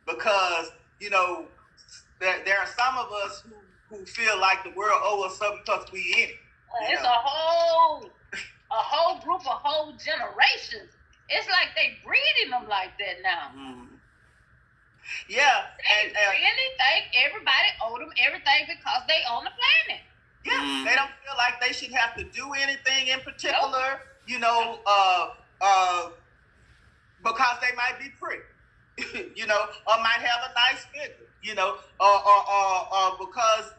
because there are some of us who feel like the world owes us something because we in it. It's a whole group of whole generations. It's like they breeding them like that now. Mm-hmm. Yeah. They really think everybody owe them everything because they own the planet. Yeah, they don't feel like they should have to do anything in particular, because they might be pretty, or might have a nice figure, or because,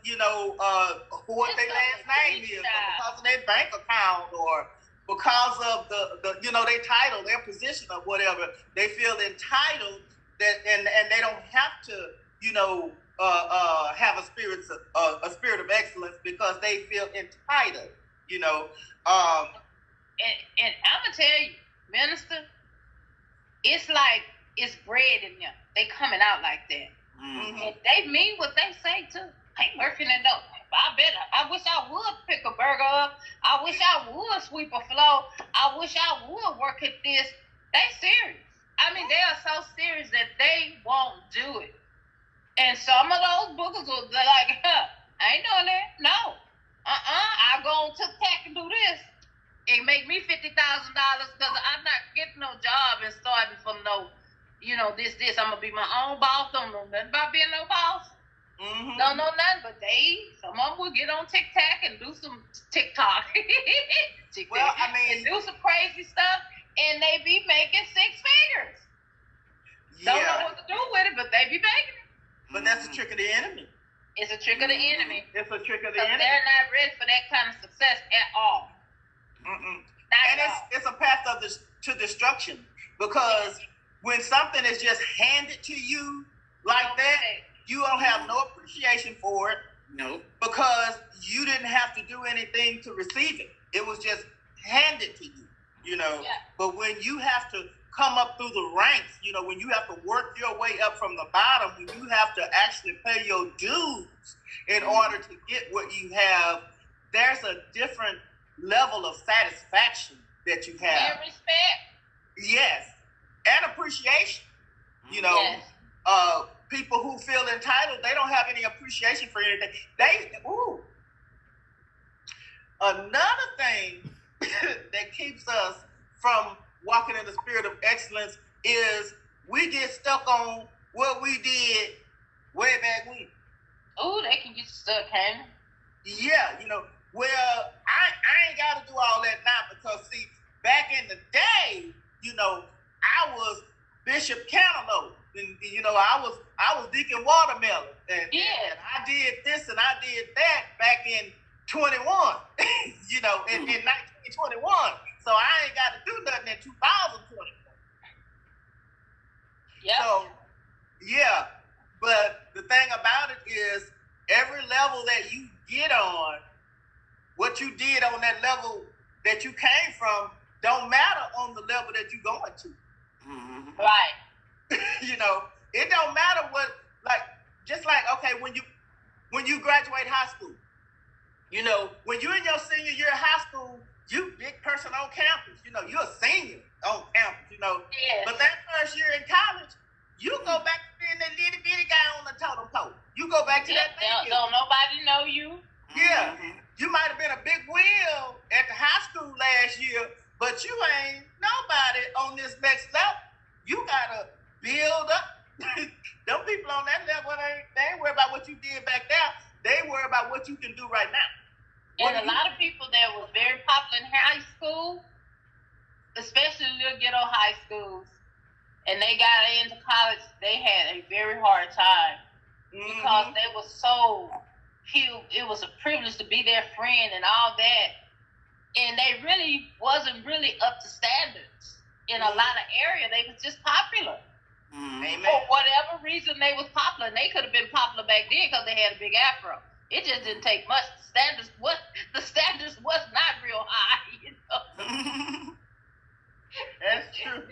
what their last name is, or because of their bank account, or because of the their title, their position, or whatever. They feel entitled that, and they don't have to, have a spirit of excellence because they feel entitled, And I'm gonna tell you, minister, it's like it's bred in them. They coming out like that, and they mean what they say too. I ain't working it up. I wish I would pick a burger up. I wish I would sweep a floor. I wish I would work at this. They serious. I mean, they are so serious that they won't do it. And some of those boogers will be like, I ain't doing that. No. I'll go on TikTok and do this. And make me $50,000 because I'm not getting no job and starting from no, this. I'm going to be my own boss. Don't know nothing about being no boss. Mm-hmm. Don't know nothing, but some of them will get on TikTok and do some TikTok. Well, I mean, and do some crazy stuff, and they be making six figures. Yeah. Don't know what to do with it, but they be making it. But that's a trick of the enemy. It's a trick of the enemy. It's a trick of the enemy. They're not ready for that kind of success at all. And it's a path to destruction, because when something is just handed to you like that, you don't have no appreciation for it. No. Because you didn't have to do anything to receive it. It was just handed to you, Yeah. But when you have to come up through the ranks, when you have to work your way up from the bottom, when you have to actually pay your dues in order to get what you have, there's a different level of satisfaction that you have. And respect. Yes. And appreciation. Yes. People who feel entitled, they don't have any appreciation for anything. Another thing that keeps us from walking in the spirit of excellence is we get stuck on what we did way back when. Oh, they can get stuck, huh? Yeah, well, I ain't got to do all that now because, see, back in the day, I was Bishop Cantaloupe, and I was Deacon Watermelon, and I did this and I did that back in 21, in 1921. So I ain't got to do nothing in 2020. Yeah. So, yeah, but the thing about it is, every level that you get on, what you did on that level that you came from don't matter on the level that you're going to. Mm-hmm. Right. It don't matter what, okay, when you graduate high school, when you're in your senior year of high school, you big person on campus, you're a senior on campus, Yes. But that first year in college, you go back to being that little bitty guy on the totem pole. You go back to that thing. Don't nobody know you. Yeah. You might have been a big wheel at the high school last year, but you ain't nobody on this next level. You gotta build up. Them people on that level, they ain't worried about what you did back there. They worry about what you can do right now. And a lot of people that was very popular in high school, especially little ghetto high schools, and they got into college, they had a very hard time because they were so cute. It was a privilege to be their friend and all that. And they really wasn't really up to standards in a lot of areas. They was just popular. Amen. For whatever reason, they was popular. And they could have been popular back then because they had a big afro. It just didn't take much. The standards was not real high, That's true.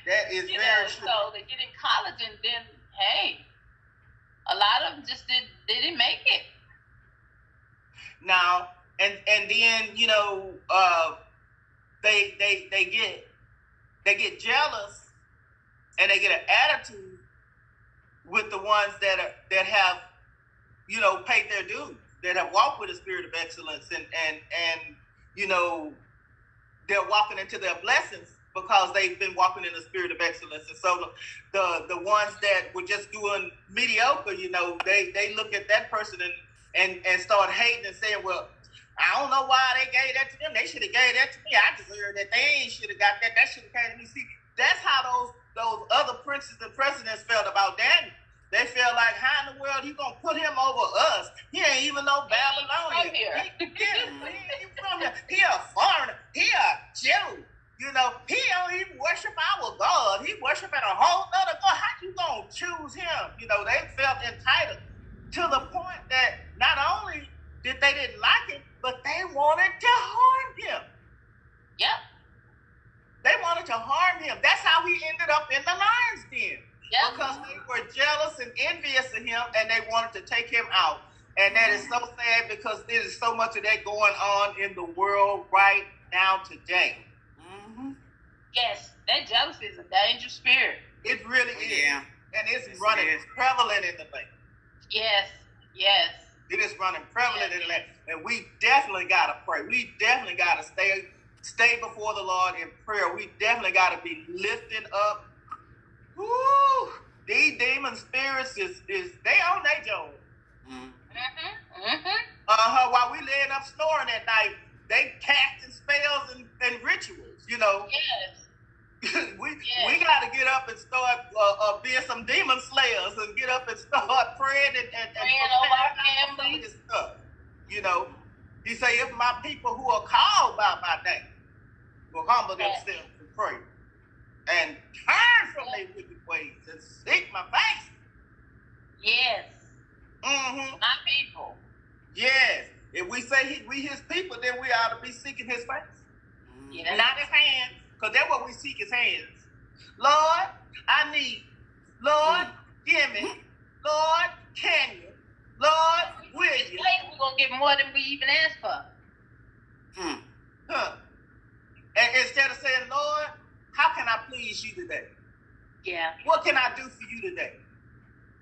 That is very true. So they get in college and then, hey, a lot of them just didn't make it. Now, and then they get jealous and they get an attitude with the ones that have, paid their dues, that have walked with a spirit of excellence, and they're walking into their blessings because they've been walking in the spirit of excellence. And so the ones that were just doing mediocre, they look at that person and start hating and saying, well, I don't know why they gave that to them. They should have gave that to me. I deserve that. They should have got that. That should have came to me. See, that's how those other princes and presidents felt about Daniel. They felt like, how in the world you gonna put him over us? He ain't even no Babylonian. He ain't from here. He a foreigner. He a Jew. He don't even worship our God. He worshiping a whole other God. How you gonna choose him? They felt entitled to the point that not only did they didn't like him, but they wanted to harm him. Yep. They wanted to harm him. That's how he ended up in the lion's den. Yep. Because they were jealous and envious of him, and they wanted to take him out. And that is so sad, because there is so much of that going on in the world right now today. Mm-hmm. Yes, that jealousy is a dangerous spirit. It really is. Yeah. And it's running prevalent in the land. Yes, yes. It is running prevalent in the land. And we definitely got to pray. We definitely got to stay before the Lord in prayer. We definitely got to be lifting up. Woo! These demon spirits is they on their job. While we laying up snoring at night, they casting spells and rituals. Yes. we got to get up and start being some demon slayers, and get up and start praying and praying over our families. Stuff. He say, if my people who are called by my name will humble themselves and pray and turn from their wicked ways and seek my face. Yes. Mm-hmm. My people. Yes. If we say we his people, then we ought to be seeking his face. Yes. Not his hands, because that's what we seek, his hands. Lord, I need. Lord, give me. Lord, can you? Lord, will you? We're going to get more than we even asked for. And instead of saying, Lord, how can I please you today? Yeah. What can I do for you today?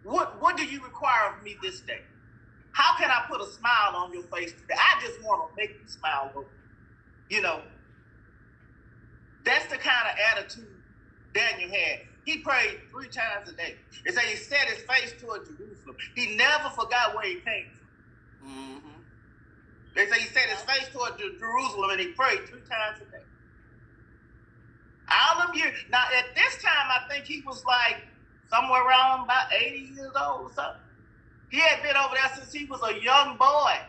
What do you require of me this day? How can I put a smile on your face today? I just want to make you smile, Lord. That's the kind of attitude Daniel had. He prayed 3 times a day. It says he set his face toward Jerusalem. He never forgot where he came from. Mm-hmm. They say he set his face toward Jerusalem, and he prayed 3 times a day. All them years. Now, at this time, I think he was like somewhere around about 80 years old or something. He had been over there since he was a young boy.